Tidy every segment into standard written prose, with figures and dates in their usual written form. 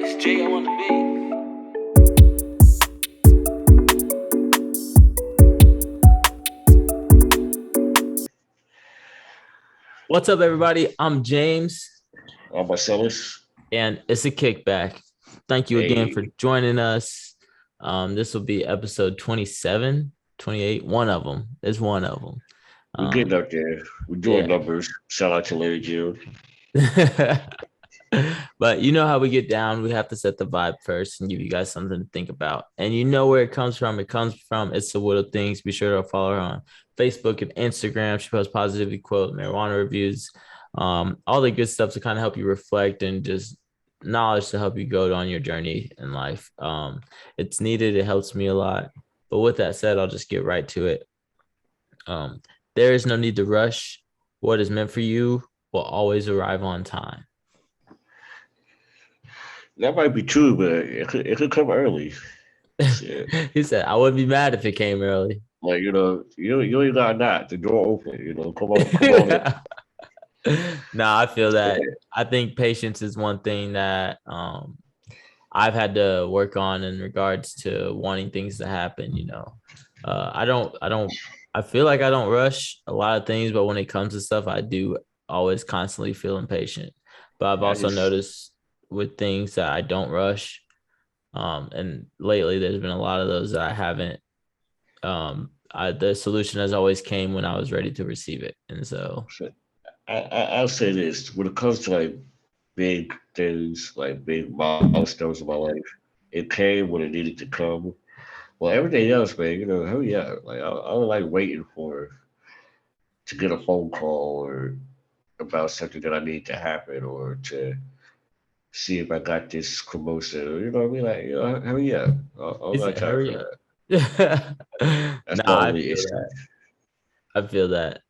It's Jay on the beat. What's up, everybody? I'm James, Marcellus. and it's a kickback. Thank you again Hey, for joining us. This will be episode 27, 28. One of them. It's one of them. we're getting up there. We're doing Yeah. numbers. Shout out to Larry June. But you know how we get down. We have to set the vibe first and give you guys something to think about. And you know where it comes from. It comes from It's the Whittle Things. Be sure to follow her on Facebook and Instagram. She posts positivity quote, marijuana reviews, all the good stuff to kind of help you reflect and just knowledge to help you go on your journey in life. It's needed. It helps me a lot. But with that said, I'll just get right to it. Um, there is no need to rush. What is meant for you will always arrive on time. That might be true, but it could come early. Shit. He said, I wouldn't be mad if it came early. Like, you ain't got that. The door open, come on in. No, I feel that. I think patience is one thing that I've had to work on in regards to wanting things to happen. I feel like I don't rush a lot of things, but when it comes to stuff, I do always constantly feel impatient. But I've I also just noticed with things that I don't rush. And lately there's been a lot of those that I haven't. The solution has always came when I was ready to receive it. And so, I'll say this: when it comes to like big things, like big milestones in my life, it came when it needed to come. Well, everything else, man, hurry up. Like I don't like waiting for to get a phone call or about something that I need to happen or to see if I got this promotion. Or, you know what I mean? Like, hurry up. I he don't got said, time for hurry up. that. That's No, my I only feel issue. that. I feel that.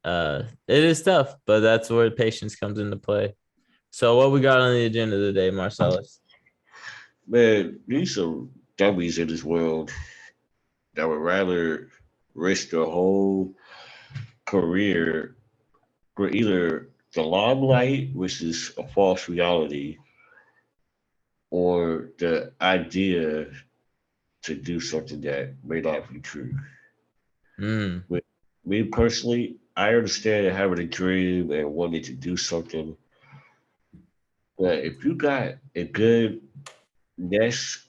It is tough, but that's where patience comes into play. So, what we got on the agenda today, Marcellus? Man, these some dummies in this world that would rather risk their whole career for either the limelight, which is a false reality, or the idea to do something that may not be true. Mm, With me personally, I understand having a dream and wanting to do something, but if you got a good nest,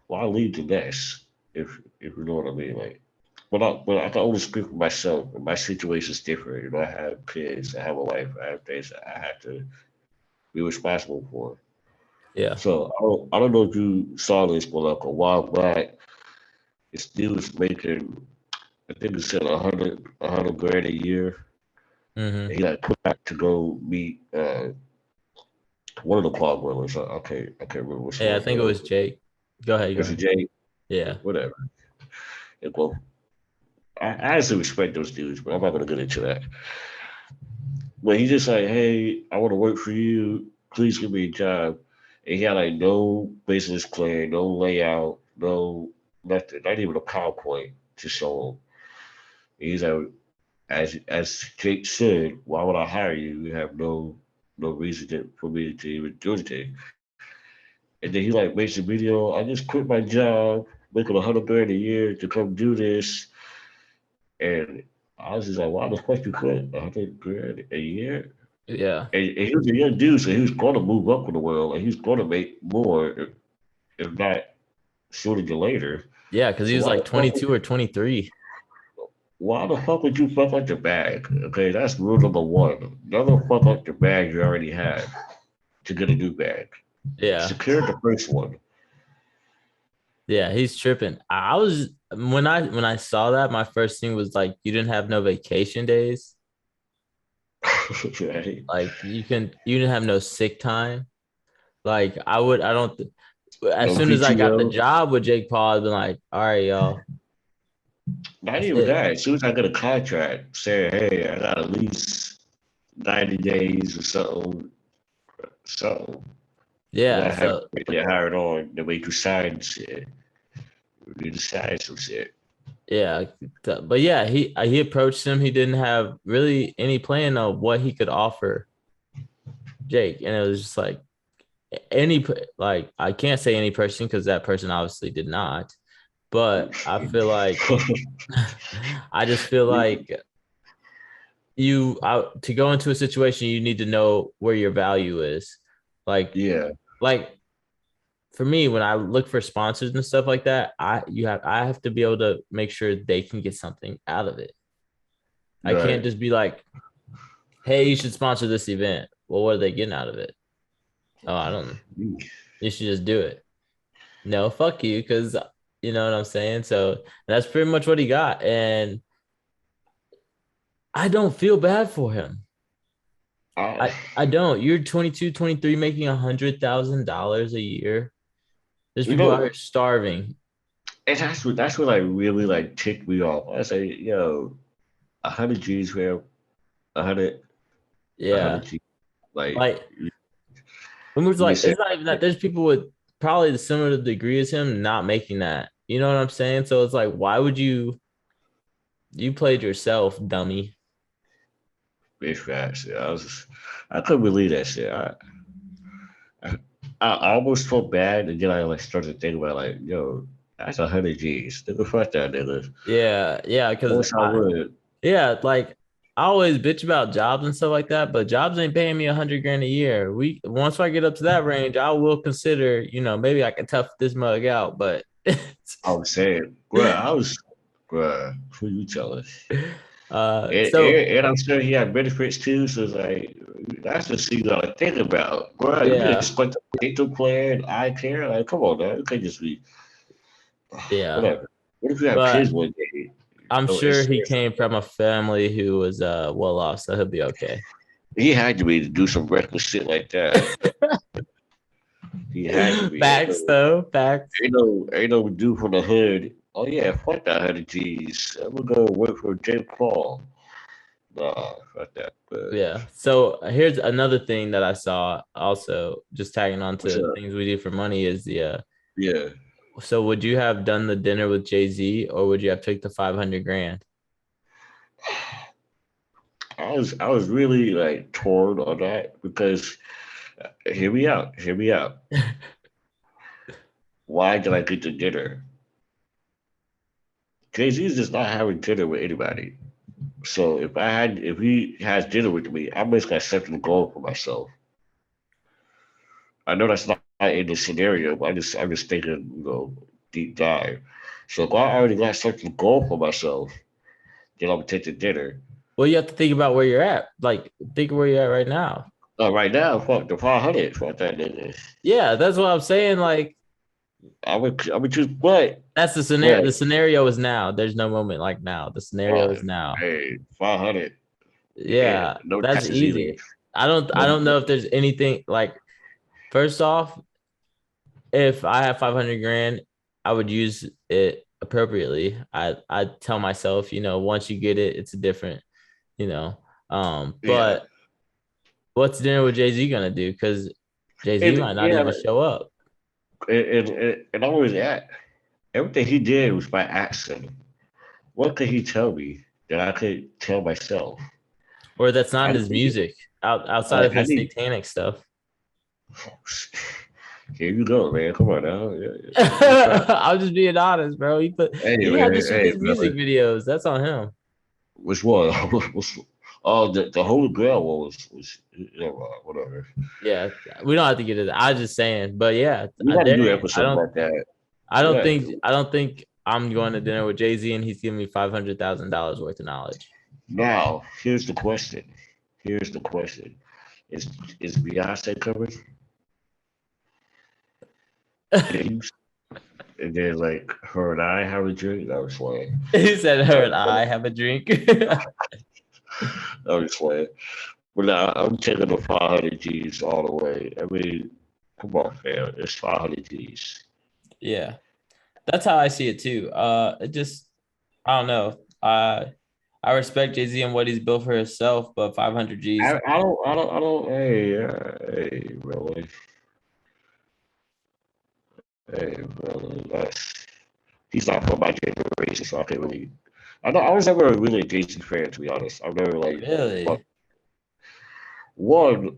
why leave the nest? If you know what I mean, like. But I can only speak for myself. My situation is different. I have kids, I have a wife, I have things that I have to be responsible for. yeah. So I don't know if you saw this, but like a while back, this dude was making, I think it said a hundred grand a year. Mm-hmm. And he like put back to go meet one of the club winners. I can't remember which Yeah, I one. think it was Jake. Go ahead. Go Is it ahead. Jay? Yeah. Whatever. Well, I actually respect those dudes, but I'm not gonna get into that. But he just like, hey, I want to work for you. Please give me a job. And he had like no business plan, no layout, no nothing, not even a PowerPoint to show him. He's like, as Jake said, why would I hire you? You have no reason for me to even do anything. And then he like makes a video. I just quit my job, making 100 grand a year to come do this. And I was just like, why the fuck you quit 100 grand a year? Yeah. And he was a young dude, so he was going to move up in the world, and he was going to make more, if not sooner than later. Yeah. Cause he So was like 22 or 23. why the fuck would you fuck up your bag? Okay, that's rule number one. Never fuck up the bag you already have to get a new bag. Yeah. Secure the first one. Yeah. He's tripping. I was, when I saw that, my first thing was like, you didn't have no vacation days. Right? Like you didn't have no sick time. Like I don't, as No soon as I got the PTO. job with Jake Paul, I've been like, all right, y'all, Not that's even it. that. As soon as I get a contract saying, hey, I got at least 90 days or something. And Yeah. I have So to get hired on the way to sign shit. We need to sign some shit. yeah, but yeah, he approached him. He didn't have really any plan of what he could offer Jake, and it was just like like I can't say any person because that person obviously did not, but I feel like I just feel like to go into a situation you need to know where your value is. Like Yeah, like for me, when I look for sponsors and stuff like that, I have to be able to make sure they can get something out of it. I can't right. just be like, hey, you should sponsor this event. Well, what are they getting out of it? Oh, I don't know. You should just do it. No, fuck you, because you know what I'm saying? So that's pretty much what he got. And I don't feel bad for him. I, I don't. You're 22, 23, making $100,000 a year. There's you people out know, here starving. and that's what like really like ticked me off. I say, yo, 100 G's for him, 100, a Yeah. hundred G. Like Like it was you can like say, it's not even that there's people with probably the similar degree as him not making that. You know what I'm saying? So it's like, why would you played yourself, dummy? bitch fast. Yeah, I couldn't believe that shit. I, I almost felt bad, and then I like started thinking about like, yo, that's 100 G's. Nigga, fuck that nigga. Yeah, yeah, I because wish I would. yeah, like I always bitch about jobs and stuff like that, but jobs ain't paying me 100 grand a year. We once I get up to that range, I will consider, maybe I can tough this mug out, but I was saying, bruh, who you telling? And, so and, and I'm sure he had benefits too. So it's like that's the thing that I think about, bro. You yeah, expect a dental plan, eye care, like come on, man. It can't just be yeah. whatever. What if you have kids But one day? I'm No sure he insurance. came from a family who was well off, so he'll be okay. He had to be to do some reckless shit like that. He had to be. Facts though, facts. Ain't no dude from the hood. Oh yeah, fuck that 100 G's. I'm gonna go work for Jake Paul. Nah, fuck that. But Yeah. So here's another thing that I saw also just tagging on what's to up? things we do for money is the Yeah. so would you have done the dinner with Jay-Z or would you have took the 500 grand? I was really like torn on that because hear me out, hear me out. Why did I get the dinner? Jay Z's just not having dinner with anybody. So if he has dinner with me, I'm basically setting a goal for myself. I know that's not in the scenario, but I'm just thinking, deep dive. So if I already got such a goal for myself, then I'm gonna take the dinner. Well, you have to think about where you're at. Like, think of where you're at right now. Right now, fuck the 500, fuck that nigga. Yeah, that's what I'm saying. Like, I would choose, that's the scenario. but The scenario is now. There's no moment like now. The scenario is now. hey, 500. Yeah, Yeah, no that's taxes either. easy. I No, don't know if there's anything like first off, if I have 500 grand, I would use it appropriately. I tell myself, once you get it, it's a different, you know. yeah, But what's dinner with Jay-Z gonna do? Because Jay-Z and might not yeah, even show up. and I was at everything he did was by accident. What could he tell me that I could tell myself? Or that's not I his need, music outside like, of I his need. satanic stuff. Here you go, man. Come on now. Yeah, yeah, try. I'm just being honest, bro. Hey, He had to man. shoot Hey, his music brother. videos. That's on him. Which one? Oh, the Holy Grail one was whatever. Yeah, we don't have to get into that. I was just saying, but yeah, We got to there. do an I episode don't. about that. I don't Yeah. think. I don't think I'm going to dinner with Jay Z and he's giving me $500,000 worth of knowledge. Now, here's the question. Here's the question. Is is Beyonce coming? Then and then like her and I have a drink. That was playing. He said, I "Her and was I playing. have a drink." I was playing. But now I'm taking the 500 G's all the way. I mean, come on, fam. It's 500 G's. Yeah, that's how I see it too. It just I don't know. I respect Jay Z and what he's built for himself, but 500 G's. I don't. Hey, really. Hey, brother. He's not from my generation, so I can't really. I was never really a Jay-Z fan, to be honest. I've never like. But Really? one.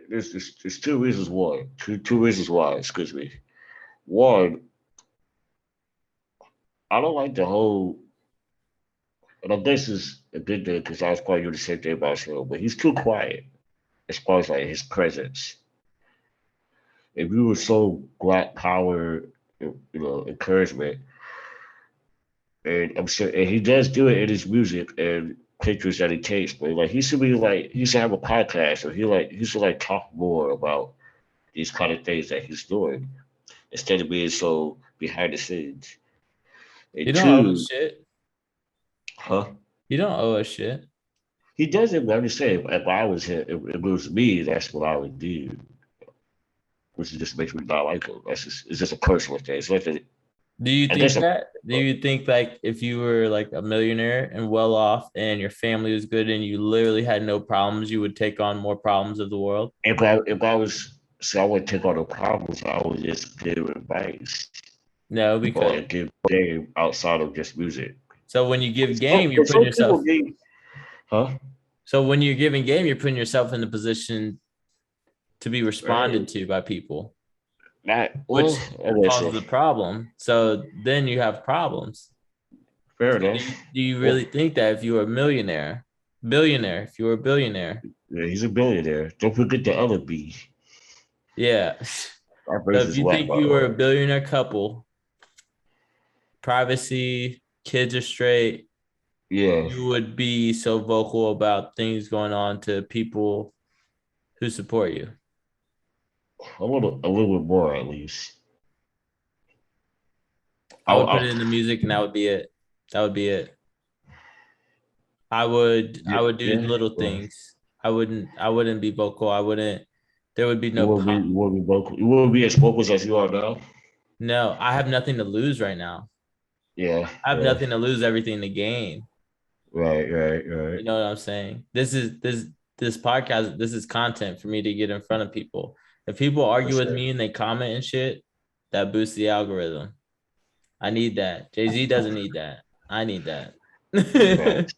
there's two reasons why. Two reasons why. Excuse me. One, I don't like the whole. And I guess is a good thing because I was quite doing the same thing about him, but he's too quiet as far as like his presence. If you were so black power, encouragement, and I'm sure, and he does do it in his music and pictures that he takes. But like he should have a podcast, or he should like talk more about these kind of things that he's doing instead of being so behind the scenes. You And don't owe us two, shit. huh? You don't owe us shit. He does it, but I'm just saying, if I was him, if it was me, that's what I would do. Which just makes me not like him. It's just a personal thing. It's like Do you I guess think that? Do you think like if you were like a millionaire and well off and your family was good and you literally had no problems, you would take on more problems of the world? if I was so I wouldn't take on the problems, I would just give advice No, or because give game outside of just music. so when you give game, you're But putting some yourself. people need, huh? So when you're giving game, you're putting yourself in the position to be responded Right? to by people, Not well. which I guess causes a problem. So then you have problems. fair So enough. do you Well, really think that if you were a millionaire, billionaire, if you were a billionaire, yeah, he's a billionaire. Don't forget the other B. yeah. That So verse if is you whack, think by you the were a way. billionaire couple, privacy, kids are straight, Yeah, you would be so vocal about things going on to people who support you. a little bit more at least. I I'll, would put it I'll, in the music and that would be it. That would be it. I would do yeah. little Well, things. I wouldn't be vocal. I wouldn't there would be no pop. you won't be vocal. You won't be as focused as you are now. No, I have nothing to lose right now. Yeah, I have yeah. nothing to lose, everything to gain. Right, right, You right. know what I'm saying? This podcast, this is content for me to get in front of people. If people For argue with sure. me and they comment and shit, that boosts the algorithm. I need that. Jay-Z doesn't need that. I need that. Right.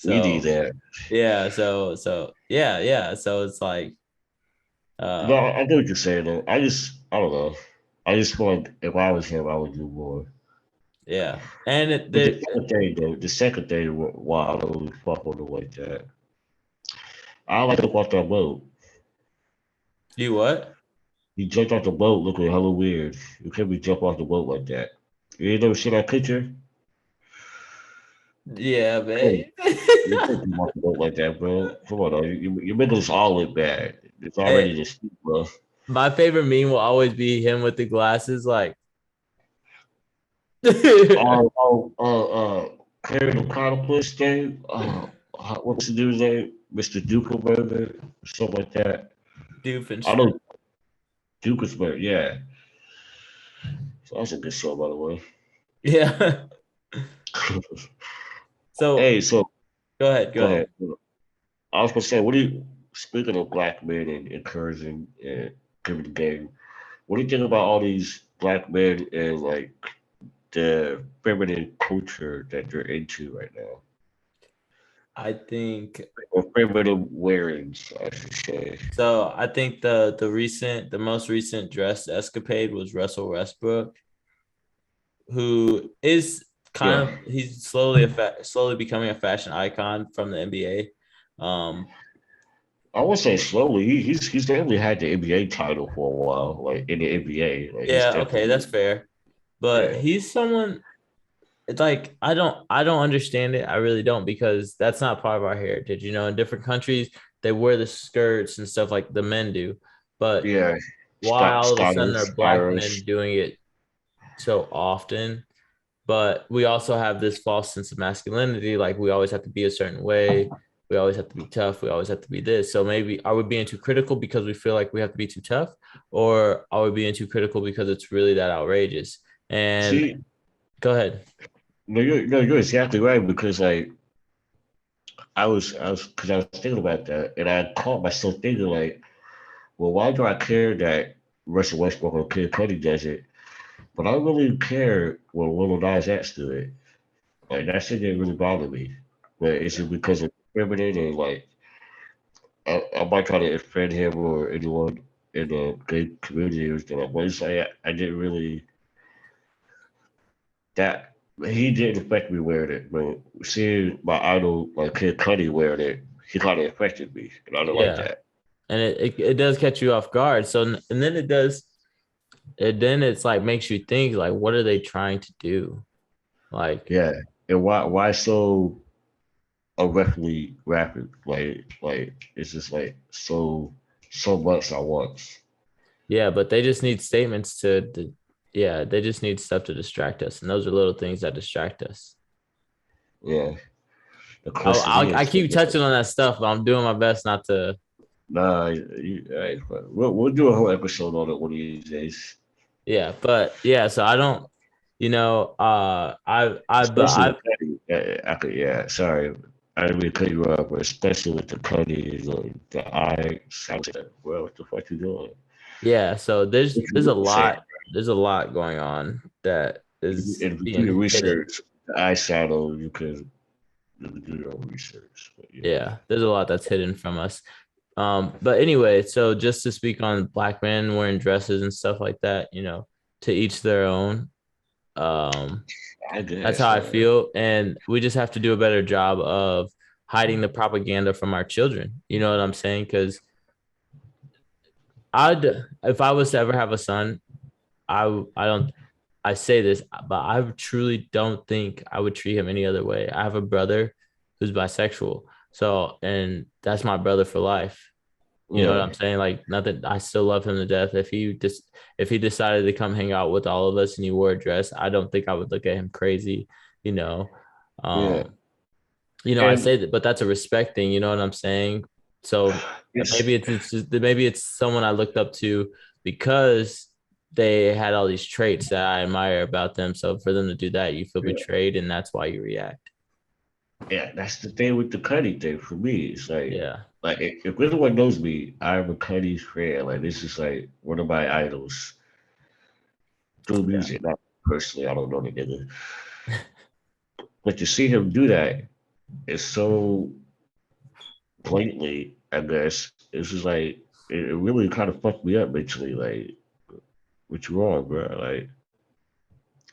We need So that. yeah, so yeah, yeah. So it's like No, uh I get what you're saying though. I don't know. I just feel like if I was him, I would do more. yeah. And But the second thing, why I don't really fuck with him like that. I like to look off that boat. you what? He jumped off the boat looking hella weird. You can't be jump off the boat like that. You ain't never seen that picture? Yeah, Hey, babe. you can't jump off the boat like that, bro. Come on, you're making us all look bad. It's already Hey, just, bro. my favorite meme will always be him with the glasses, like Carrying the platypus thing. What's the dude's name? Mr. Dukelberger, something like that. I Doofenshmirtz. know Dukelberg, yeah. So that's a good show, by the way. Yeah. So Hey, so go ahead, go go ahead. ahead. I was gonna say, what do you speaking of black men and encouraging and giving the game? What do you think about all these black men and like the feminine culture that they're into right now? I think Or feminine wearings, I should say. so. I think the most recent dress escapade was Russell Westbrook, who is kind Yeah. of he's slowly becoming a fashion icon from the NBA. Um, I would say slowly. He's definitely had the NBA title for a while, like in the NBA. Like he's yeah, okay, that's definitely fair. But yeah. he's someone it's like I don't understand it. I really don't because that's not part of our heritage. You know, in different countries they wear the skirts and stuff like the men do. But Yeah. why all of a sudden are Scottish, black men Irish. doing it so often? But we also have this false sense of masculinity, like we always have to be a certain way. We always have to be tough. We always have to be this. So maybe are we being too critical because we feel like we have to be too tough, or are we being too critical because it's really that outrageous? And See, go ahead. no, you're exactly right because like because I was thinking about that and I caught myself thinking like, well, why do I care that Russell Westbrook or Kid Cudi does it? But I don't really care when Lil Nas X do it. Like that shit didn't really bother me. But is it because of feminine and like I might try to offend him or anyone in the gay community or stuff. But it's like I didn't really that he didn't affect me wearing it, but seeing my idol like Kid Cudi wearing it, he kind of affected me, and I don't like Yeah. that. And it does catch you off guard. So and then it does it then it's like makes you think like what are they trying to do? Like Yeah, and why so aggressively rapid? Like it's just like so much at once. yeah, but they just need statements yeah, they just need stuff to distract us. And those are little things that distract us. Yeah, the question I is, keep touching on that stuff, but I'm doing my best not to. nah, right, we'll do a whole episode on it one of these days. Yeah, but yeah, so I don't, but Especially the cutty. Yeah, sorry. I didn't mean to cut you off, but especially with the cutty, the eye. I was like, well, what the fuck you doing? yeah, so What you really saying? there's a lot going on that is And if you do your being hidden. research, the eyeshadow, you can do your own research. But yeah, Yeah, there's a lot that's hidden from us. But anyway, so just to speak on black men wearing dresses and stuff like that, to each their own. Um, I that's guess, how I man. feel. And we just have to do a better job of hiding the propaganda from our children. You know what I'm saying? Because if I was to ever have a son, I don't, I say this, but I truly don't think I would treat him any other way. I have a brother who's bisexual. So, and that's my brother for life. You know what Yeah, I'm saying? Like nothing. I still love him to death. If he decided to come hang out with all of us and he wore a dress, I don't think I would look at him crazy. You know, yeah. um, I And say that, but that's a respect thing. You know what I'm saying? So it's maybe it's someone I looked up to because they had all these traits that I admire about them. So for them to do that, you feel yeah, betrayed, and that's why you react. yeah. That's the thing with the cutty thing for me. It's Yeah, like if anyone knows me, I'm a Cuddy's fan. Like this is like one of my idols through yeah, music, not personally. I don't know the nigga, but to see him do that is so blatantly. I guess it's just like it really kind of fucked me up mentally. Like, what you wrong, bro? Like,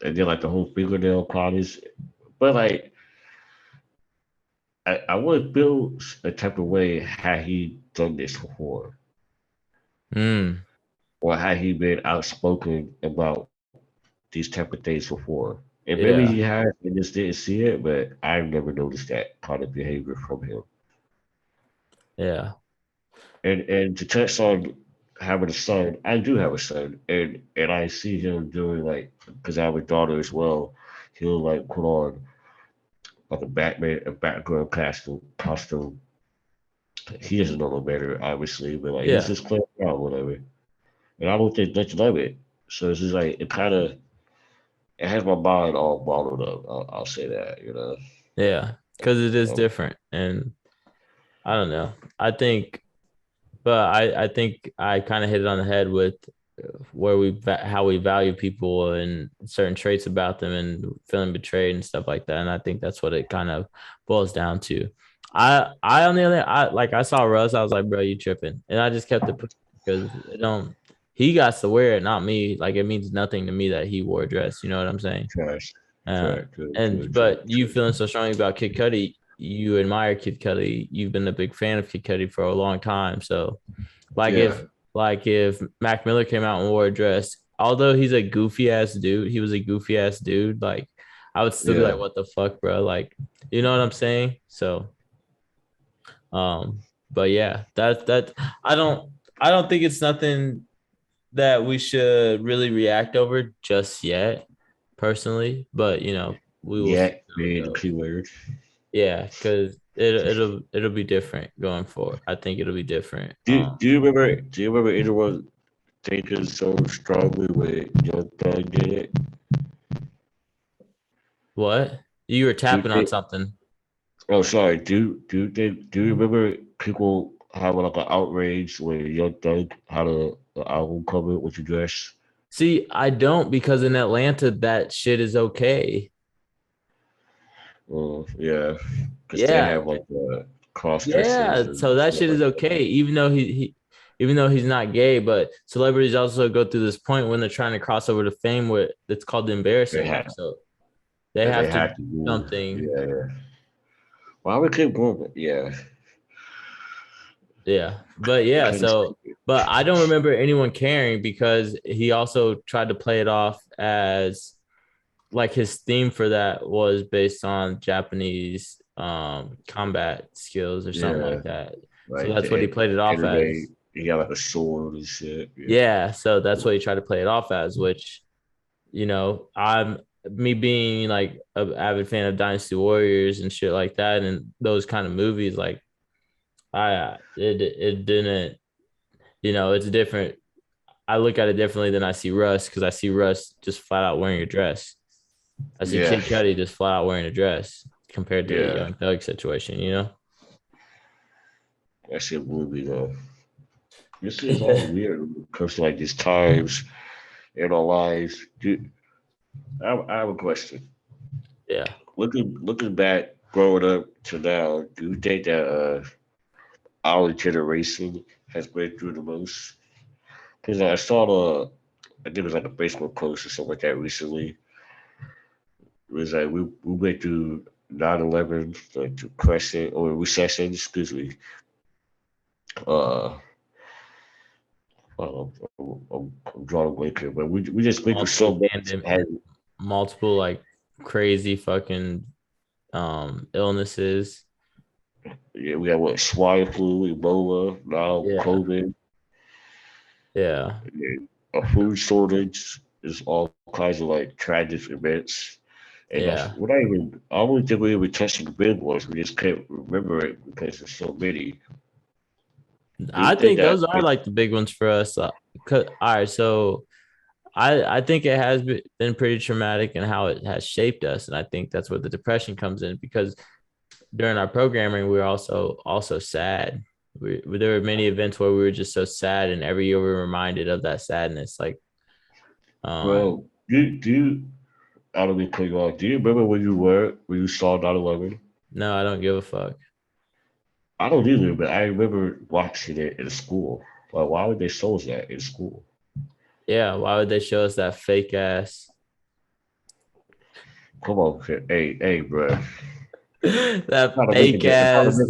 and then like the whole fingernail polish. But like, I would feel a type of way had he done this before, mm, or had he been outspoken about these type of things before. And maybe he yeah, has and just didn't see it, but I've never noticed that kind of behavior from him. yeah, And to touch on having a son, I do have a son, and I see him doing like because I have a daughter as well. He'll like put on like a Batgirl costume. He doesn't know no better, obviously, but like he's yeah. just playing around, whatever. And I don't think much of it. So it's just like it kind of it has my mind all bottled up. I'll say that, you know. Yeah, because it is Um, different, and I don't know. I think, but I think I kind of hit it on the head with how we value people and certain traits about them and feeling betrayed and stuff like that. And I think that's what it kind of boils down to. I on the other, I saw Russ, I was like, bro, you tripping, and I just kept it pushing because it don't. He got to wear it, not me. Like it means nothing to me that he wore a dress. You know what I'm saying? trash, Uh, trash, true, and true, true, but you true. feeling so strongly about Kid Cudi, you admire Kid Cudi. You've been a big fan of Kid Cudi for a long time. So like Yeah, if Mac Miller came out and wore a dress, although he's a goofy ass dude, he was a goofy ass dude. Like I would still be yeah, like, what the fuck, bro? Like, you know what I'm saying? So but yeah, that I don't think it's nothing that we should really react over just yet, personally. But we will see yeah. how it Being the goes. keyword. Yeah, because it'll be different going forward. I think it'll be different. Do you remember anyone thinking so strongly with Young Thug did it? What? You were Do you tapping on think? something. Oh, sorry. Do you remember people having like an outrage when Young Thug had a album cover with the dress? See, I don't because in Atlanta that shit is okay. Yeah, because they Yeah, have like cross dressers Yeah, and so that stuff shit is like okay, even though he's not gay, but celebrities also go through this point when they're trying to cross over to fame where it's called the they embarrassing mark. have So they that they have to do have to do. something. Yeah. Why we keep going? Yeah. Yeah. But yeah, Kind of so stupid. but I don't remember anyone caring because he also tried to play it off as like his theme for that was based on Japanese combat skills or something Yeah. like that. So Like that's the what he played it off anime, as. he got like a sword and shit. Yeah. Yeah, so that's what he tried to play it off as, which I'm me being like an avid fan of Dynasty Warriors and shit like that, and those kind of movies. Like it didn't, it's different. I look at it differently than I see Russ because I see Russ just flat out wearing a dress. I see Yeah. Kid Cudi just flat out wearing a dress compared to the Yeah. Young Thug situation. That shit blew me though. This is all weird when it comes to like these times in our lives. Dude, I have a question. Yeah. Looking back, growing up to now, do you think that our generation has been through the most? Because I saw I think it was like a Facebook post or something like that recently. It was like we went through 9/11, like to crescent or recession, excuse me. Uh, I'm drawing a blank here, but we just went through Multiple so much. pandemic, multiple like crazy fucking illnesses. Yeah, we had what swine flu, Ebola, now Yeah. COVID, Yeah. yeah, a food shortage. There's all kinds of like tragic events. And Yeah. we're not even, I don't think we were touching the big ones. We just can't remember it because there's so many. Do you I think think that? those are like the big ones for us. All right, so I think it has been pretty traumatic in how it has shaped us, and I think that's where the depression comes in because during our programming we were also sad. There were many events where we were just so sad, and every year we were reminded of that sadness. Like, um, Well, I don't mean to cut you off. Do you remember when you saw 9/11? no, I don't give a fuck. I don't either, but I remember watching it in school. Like, why would they show us that in school? Yeah, why would they show us that fake ass, Come on, hey, bro. that I'm trying to make fake it. ass?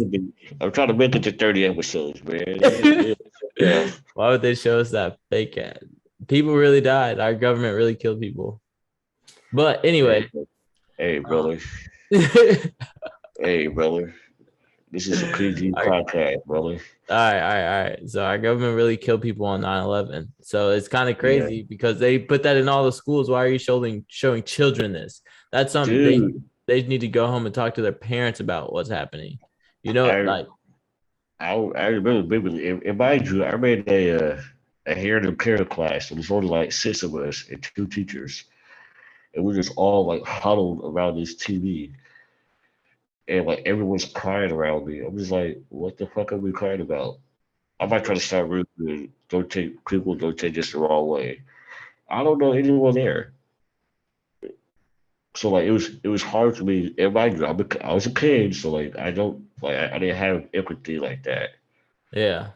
I'm trying to make it to 30 episodes, man. Yeah. Why would they show us that fake ass? People really died. Our government really killed people. But Hey, anyway, hey, uh, brother. Hey, brother. This is a PG our, podcast, brother. all right. So our government really killed people on 9/11. So it's kind of Yeah, crazy because they put that in all the schools. Why are you showing children this? That's something dude. they need to go home and talk to their parents about what's happening. I Like I remember vividly. And mind you, I made a hair and care class, and there's only like six of us and two teachers, and we're just all like huddled around this TV, and like everyone's crying around me. I'm just like, what the fuck are we crying about? I might try to start rude. Don't take this the wrong way. I don't know anyone there. So like it was hard for me. And mind you, I was a kid, so like I don't like I didn't have empathy like that. yeah,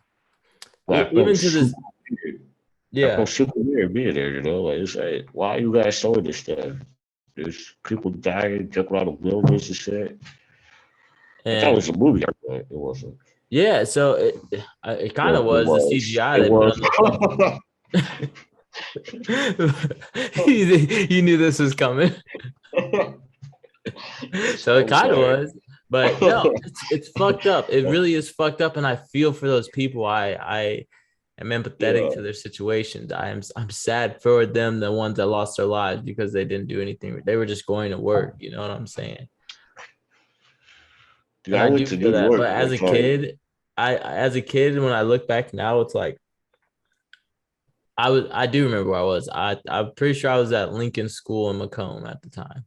But I felt even to this, super weird. I yeah, felt super weird being there, you know? Like it's like, why are you guys showing this stuff? There's people dying, jumping out of buildings and shit. I thought it and was a movie, but it wasn't. yeah. So it kind of Well, it was the was. CGI It they put was. on those motherfuckers. You knew this was coming. So it I'm kind of sorry. was, but no, it's fucked up. It really is fucked up, and I feel for those people. I am empathetic Yeah. to their situations. I'm sad for them, the ones that lost their lives because they didn't do anything. They were just going to work. You know what I'm saying? Dude, And I I went do to feel New that. York But as one a time. kid, as a kid, when I look back now, it's like I do remember where I was. I'm pretty sure I was at Lincoln School in Macomb at the time.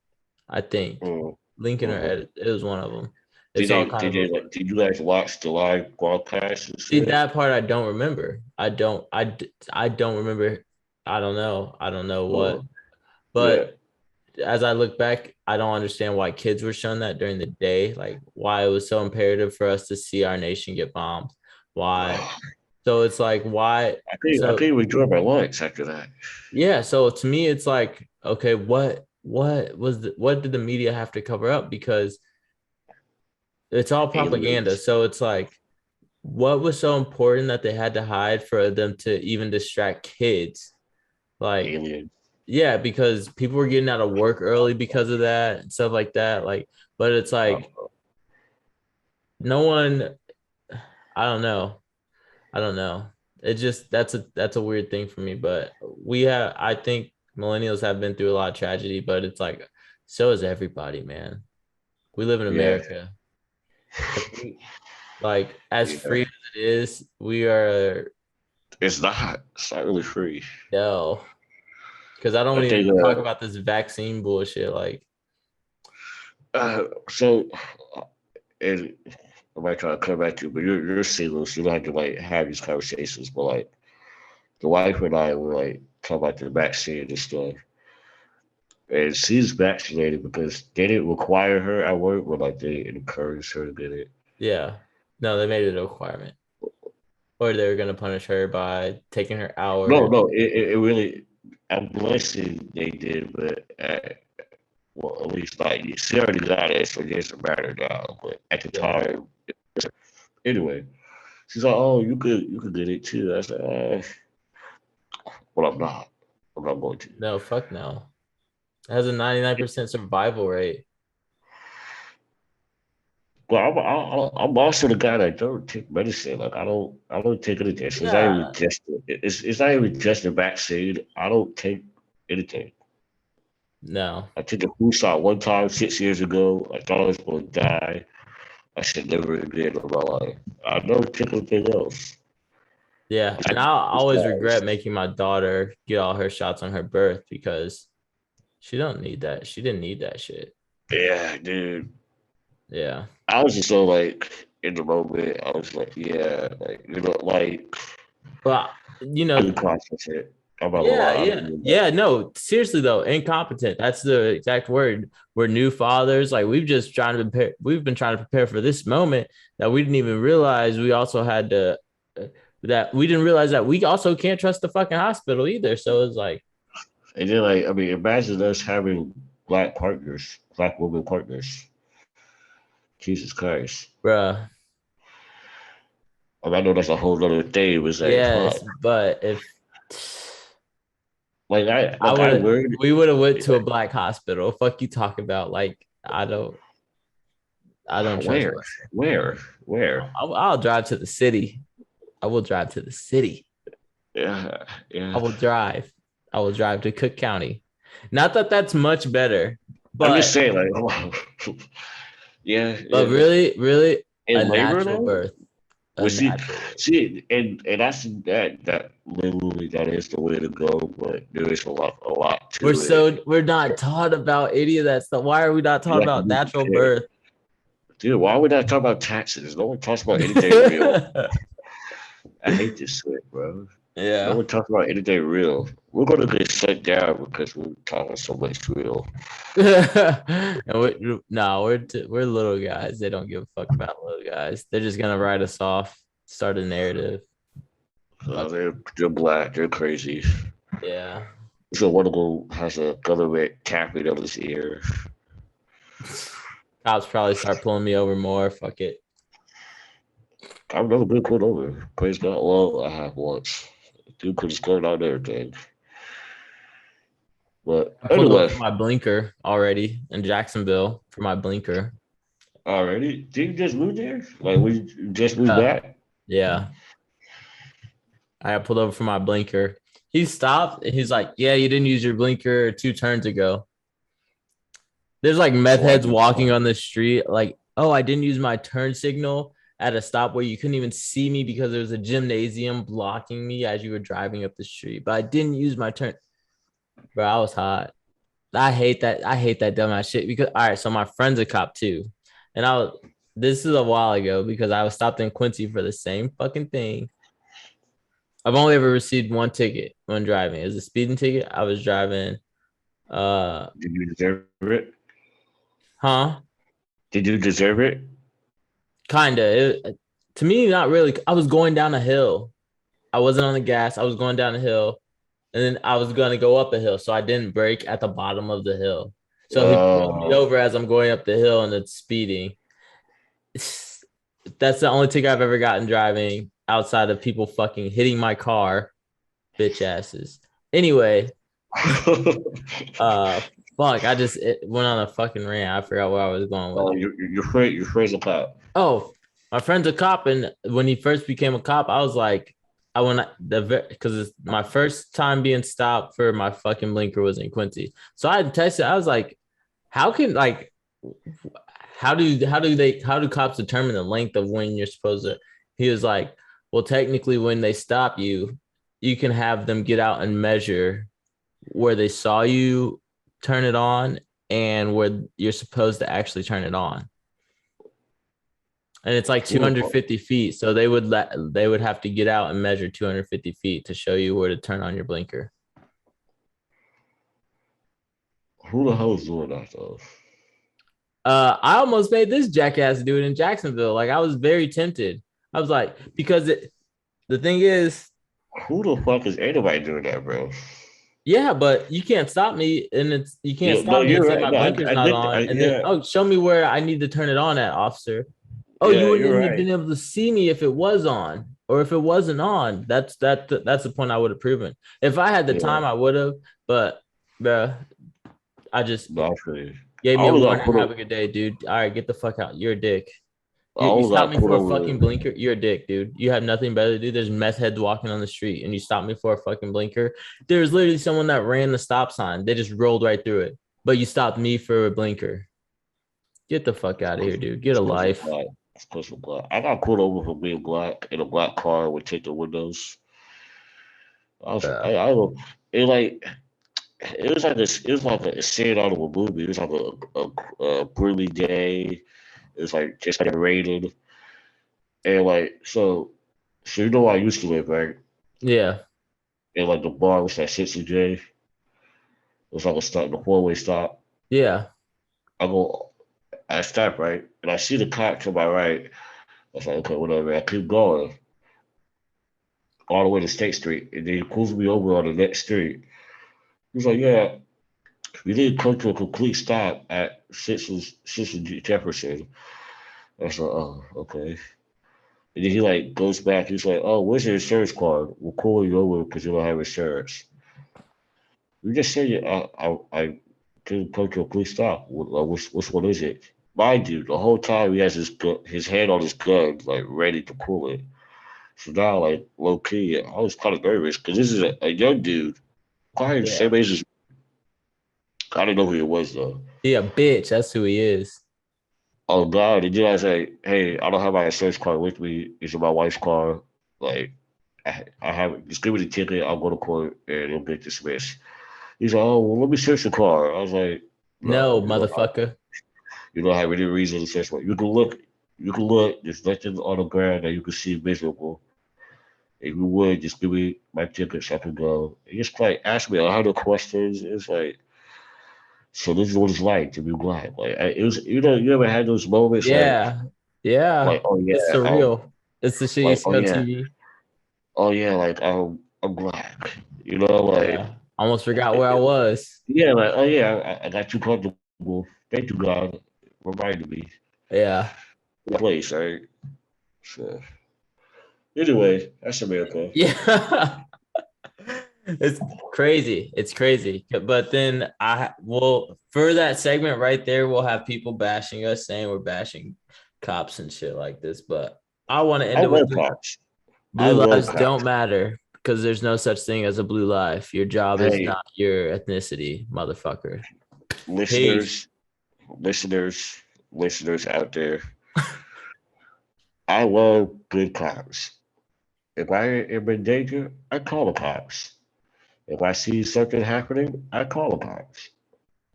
I think Mm, Lincoln or mhm. Ed, it was one of them. It's all kind of a blur. Did you guys watch the live broadcast and See, shit? that part I don't remember. I don't remember. I don't know. I don't know what. Oh, But yeah. as I look back, I don't understand why kids were shown that during the day, like why it was so imperative for us to see our nation get bombed. Why? I So it's like why? couldn't So even enjoy my lunch after that. yeah, so to me, it's like okay, what did the media have to cover up because it's all propaganda. Aliens, So it's like what was so important that they had to hide for them to even distract kids? Like aliens. yeah, because people were getting out of work early because of that and stuff like that. Like, but it's like Uh, no one, I don't know. I don't know. It just that's a weird thing for me. But I think millennials have been through a lot of tragedy, but it's like so is everybody, man. We live in yeah, America. Like as yeah. free as it is, we are It's not. It's not really free. no. Because I I don't even think. talk about this vaccine bullshit. Like, So, and I might try to come back to, you, but you're single, so you don't have to like have these conversations. But like the wife and I were like talking about the vaccine and stuff, and she's vaccinated because they didn't require her at work, but like they encouraged her to get it. yeah, no, they made it a requirement. Or they were gonna punish her by taking her No, hours. no, it really. I'm blessing they did, but well, at least like she already got it, so it doesn't matter now. But at the Yeah. time, anyway, she's like, "Oh, you could get it too." I said, "Well, I'm not. I'm not going to." No, fuck no. It has a 99% survival rate. Well, I'm also the guy that don't take medicine. Like I don't take anything. So it's not even Yeah. just it's not even just a vaccine. I don't take anything. No. I took a flu shot one time 6 years ago. I thought I was going to die. I should never again in my life. I never took anything else. Yeah. And I'll always Besides, regret making my daughter get all her shots on her birth because she don't need that. She didn't need that shit. yeah, dude. Yeah. I was just so like in the moment. I was like, yeah, like like But you know, inconsistent. I'm not gonna yeah, lie. I yeah, don't know. yeah. No, seriously though, incompetent. That's the exact word. We're new fathers. Like we've just trying to prepare. We've been trying to prepare for this moment that we didn't even realize we also had to. That we didn't realize that we also can't trust the fucking hospital either. So it's like, And then like I mean, imagine us having black partners, black women partners. Jesus Christ. bruh, I know that's a whole other thing. It was like, yes, fuck. but if Like I I like I would, learned. we would have went to a black hospital. Fuck you talk about like I don't trust Where, myself. where? I'll drive to the city. I will drive to the city. Yeah, I yeah. will drive. I will drive to Cook County. Not that that's much better, I'm just but saying, like, yeah, but yeah. really, really a In labor natural though, birth. A well, natural birth. and that's that literally that is the way to go. But there is a lot We're to it. so we're not taught about any of that stuff. Why are we not taught You have to about be natural prepared, birth? dude. Why would I talk about taxes? No one talks about anything real. I hate this shit, bro. No Yeah. one talks about anything real. We're gonna get shut down because we're talking so much real. And we're little guys. They don't give a fuck about little guys. They're just gonna write us off, start a narrative. Fuck. They're black. They're crazy. Yeah. So one of them has a government tapping on his ear. Cops probably start pulling me over more. Fuck it. I've never been pulled over. Praise God. Well, I have once. Dude could have scored out everything. But I pulled over anyway, for my blinker already in Jacksonville for my blinker. already. Did you just move there? Like we just moved Yeah. back? Yeah. I got pulled over for my blinker. He stopped and he's like, yeah, you didn't use your blinker 2 turns ago. There's like meth Oh, I heads did. walking on the street, like, oh, I didn't use my turn signal at a stop where you couldn't even see me because there was a gymnasium blocking me as you were driving up the street. But I didn't use my turn. Bro, I was hot. I hate that. I hate that dumbass shit because all right, so my friend's a cop too. And this is a while ago because I was stopped in Quincy for the same fucking thing. I've only ever received one ticket when driving. It was a speeding ticket. I was driving. Uh, Did you deserve it? huh? Did you deserve it? Kinda. To me, not really. I was going down a hill. I wasn't on the gas. I was going down a hill, and then I was gonna go up a hill, so I didn't brake at the bottom of the hill. So he pulled me Uh, over as I'm going up the hill, and it's speeding. That's the only ticket I've ever gotten driving outside of people fucking hitting my car, bitch asses. Anyway, uh, fuck, went on a fucking rant. I forgot where I was going with oh, it. your friend's a cop. Oh, my friend's a cop, and when he first became a cop, I was like, I went the because it's my first time being stopped for my fucking blinker was in Quincy. So I had texted. I was like, how can like how do cops determine the length of when you're supposed to? He was like, well, technically, when they stop you, you can have them get out and measure where they saw you turn it on and where you're supposed to actually turn it on. And it's like Who the fuck? 250 feet. So they would have to get out and measure 250 feet to show you where to turn on your blinker. Who the hell is doing that though? I almost made this jackass do it in Jacksonville. Like I was very tempted. I was like, the thing is, Who the fuck is anybody doing that, bro? yeah, but you can't stop me, and it's you can't Yeah, no, stop me and you're say right. my No, blinker's I not get. on, and then Yeah, oh, show me where I need to turn it on at, officer. Oh, you yeah, wouldn't you're even have right. been able to see me if it was on or if it wasn't on. That's the point I would have proven. If I had the Yeah, time, I would have. But bruh, I just no, I feel you. gave I me a only got warning. pulled Have over. a good day, dude. All right, get the fuck out. You're a dick. I You only stopped got me pulled for a fucking over. blinker. You're a dick, dude. You have nothing better to do. There's meth heads walking on the street, and you stopped me for a fucking blinker. There's literally someone that ran the stop sign. They just rolled right through it, but you stopped me for a blinker. Get the fuck out of here, dude. Get It's a close to life. black. It's close to black. I got pulled over for being black in a black car with tinted windows. I don't. It like it was like a scene out of a movie. It was like a brilliant day. It was like just like raining and like so you know where I used to live, right? Yeah, And like the bar was at 60J. It was like a stop, the four-way stop. yeah, I go, I stop right, and I see the cop to my right. I was like, okay, whatever. I keep going all the way to State Street, and then he pulls me over on the next street. He's like, yeah, we didn't come to a complete stop at Sixth and Jefferson. I was like, oh, okay. And then he like goes back. He's like, "Oh, where's your insurance card? We'll call you over because you don't have insurance." You just said I didn't come to a police stop. Which one is it? Mind you, the whole time he has his hand on his gun, like ready to pull it. So now, like low key, I was kind of nervous because this is a young dude, probably the yeah. same age as I didn't know who he was though. Yeah, bitch. That's who he is. Oh God! Did you guys say, "Hey, I don't have my insurance card with me. It's in my wife's car. Like, I have just give me the ticket. I'll go to court and it'll get dismissed." He's like, "Oh, well, let me search the car." I was like, No, "No, motherfucker. you don't have any reason to search one. You can look. You can look. There's nothing on the ground that you can see visible. If you would, just give me my ticket so I can go." He just like asked me 100 questions. It's like, so this is what it's like to be black. Like, it was. You ever had those moments Yeah, yeah. oh It's yeah, surreal. It's the shit you see oh on yeah, TV. oh yeah, like I'm black. You know, like Yeah. Almost forgot where I was. yeah, like oh yeah, I got too comfortable. Thank you, God, reminded me Yeah. of the place, right? So anyway, that's America. Yeah. It's crazy. It's crazy. But then I will for that segment right there, we'll have people bashing us saying we're bashing cops and shit like this. But I want to I end it with love this. cops. I Blue love lives don't cops. matter because there's no such thing as a blue life. Your job is Hey, not your ethnicity, motherfucker. Peace. listeners, listeners, listeners out there, I love good cops. If I am in danger, I call the cops. If I see something happening, I call the cops.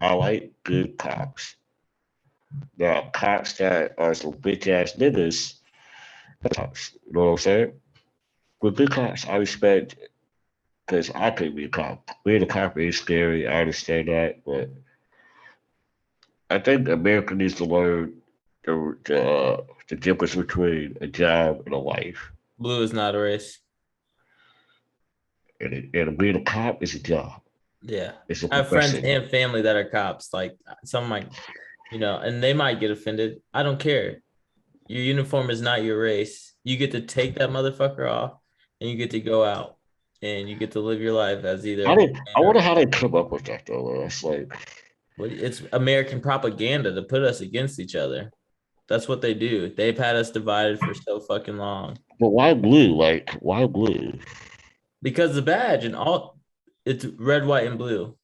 I like good cops. There are cops that are some bitch ass niggas. Cops, you know what I'm saying? With good cops, I respect because I couldn't be a cop. Being a cop is scary. I understand that, but I think America needs to learn the difference between a job and a life. Blue is not a race. And being a cop is a job. Yeah. It's a I have friends profession. and family that are cops. Like some might, and they might get offended. I don't care. Your uniform is not your race. You get to take that motherfucker off and you get to go out and you get to live your life as either a How white did I man or wonder how they come up with that though? It's like, it's American propaganda to put us against each other. That's what they do. They've had us divided for so fucking long but why blue? Like, why blue? because the badge and all it's red, white, and blue.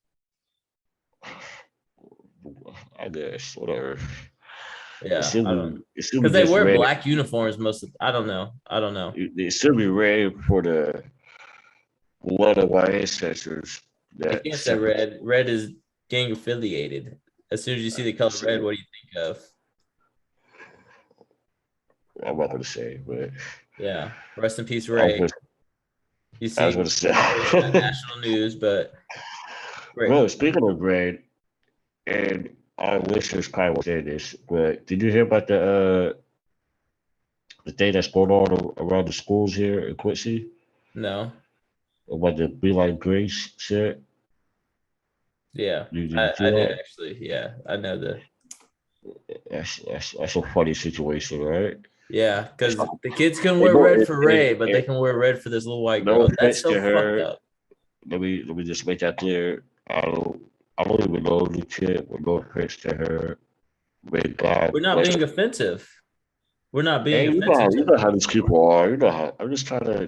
I guess whatever. It Yeah, should I don't be. It should be because they just wear red. black uniforms most of. I don't know. I don't know. It should be red for the blood of our ancestors. They That can't say separate. red. Red is gang affiliated. As soon as you see the color red, what do you think of? I'm not gonna say, but Yeah. Rest in peace, I was Ray. gonna, You I was see gonna say. national news, but Ray. Bro, speaking of red, and our listeners probably won't say this, but did you hear about the thing that's going on around the schools here in Quincy No. about the Be Like Grace shit? Yeah. Did you see I did that? actually. Yeah. I know the That's a funny situation, right? yeah, It's because like, the kids can and wear no, red for Ray, but they it, can wear red for this little white no girl. That's offense so to fucked her. up. Let me just make that clear. I don't even know the chick, but no offense to her. May God We're not bless being her. offensive. We're not being Hey, offensive you to know her. how these people are. You know how I'm just trying to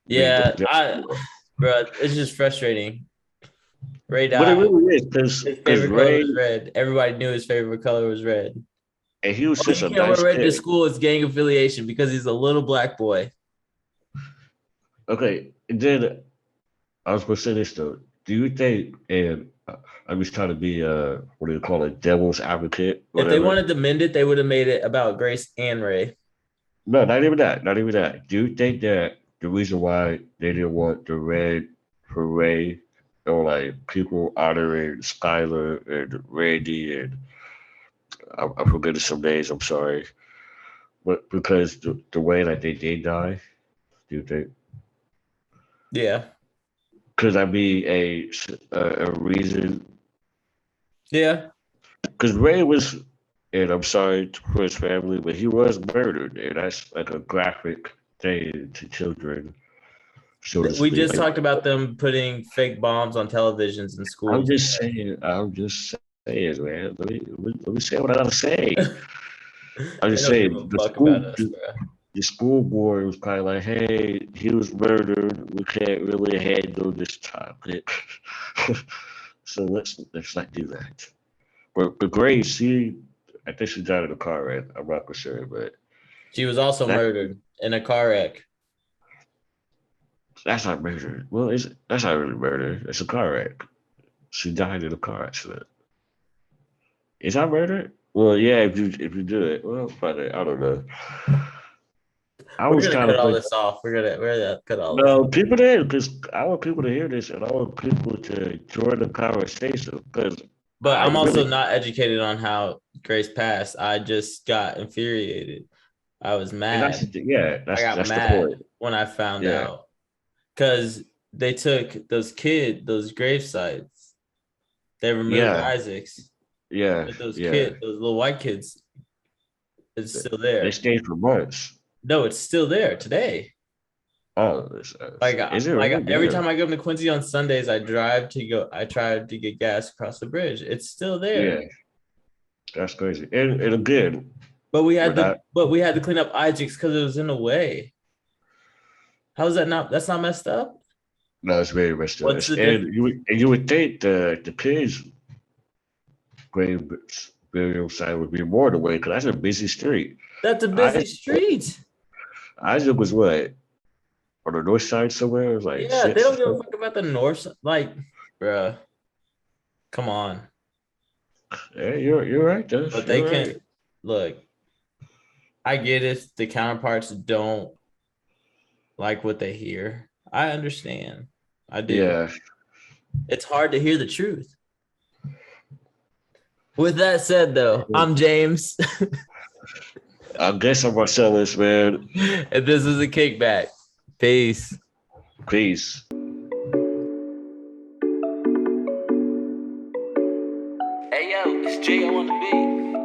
be Yeah, just, bro, it's just frustrating. Ray but it died. really is His because favorite color Ray was red. Everybody knew his favorite color was red. and he was Oh, such you a can't wear nice red to kid. school. It's gang affiliation because he's a little black boy. Okay, and then I was gonna say this though. Do you think? And I'm just trying to be what do you call it, devil's advocate, If they whatever. wanted to mend it, they would have made it about Grace and Ray. No, not even that. Not even that. Do you think that the reason why they didn't want the red for Ray or like people honoring Skylar and Randy and I'm forgetting some names. I'm sorry, but because the way that they did die, do you think Yeah. could that be a reason? Yeah. Because Ray was, and I'm sorry for his family, but he was murdered, and that's like a graphic thing to children, so to We speak. just talked about them putting fake bombs on televisions in I'm schools. just saying. I'm just saying, man. Let me say what I gotta say. I'm They just don't give saying a fuck about us, bro. the school board was kind of like, hey, he was murdered. We can't really handle this topic, so let's not do that. But Grace, I think she died in a car wreck. I'm not for sure, but She was also that murdered in a car wreck. that's not murder. Well, that's not really murder. It's a car wreck. She died in a car accident. Is that murder? Well, yeah, if you do it, well, but I don't know. I We're was gonna kind cut of all think, this off. We're gonna cut all this. no, people there, because I want people to hear this and I want people to join the conversation because But I I'm also really, not educated on how Grace passed. I just got infuriated. I was and mad. I got that's the point. mad when I found Yeah, out because they took those grave sites. They removed yeah, Isaac's, yeah, but those yeah. kids, those little white kids, it's still They there. stayed for months. No, it's still there today. Oh, is it Like really every good? time I go to Quincy on Sundays, I try to get gas across the bridge. It's still Yeah, there. that's crazy. And again, we're not. But we had to clean up Isaac's because it was in the way. How is that not that's not messed up? No, it's very much What's still. the difference? And you would think the kids' grave burial site would be more the way because that's a busy street. That's a busy I street. Isaac was what on the north side somewhere. It was like Yeah, they six or don't give a something. fuck about the north. Like, bruh, come on. Yeah, you're right, Josh. But they You're can right. look, I get it. The counterparts don't like what they hear. I understand. I do. Yeah. It's hard to hear the truth. With that said, though, I'm James, I guess I'm Marcellus, man. and this is a kickback. Peace. Peace. Hey yo, it's J on the beat.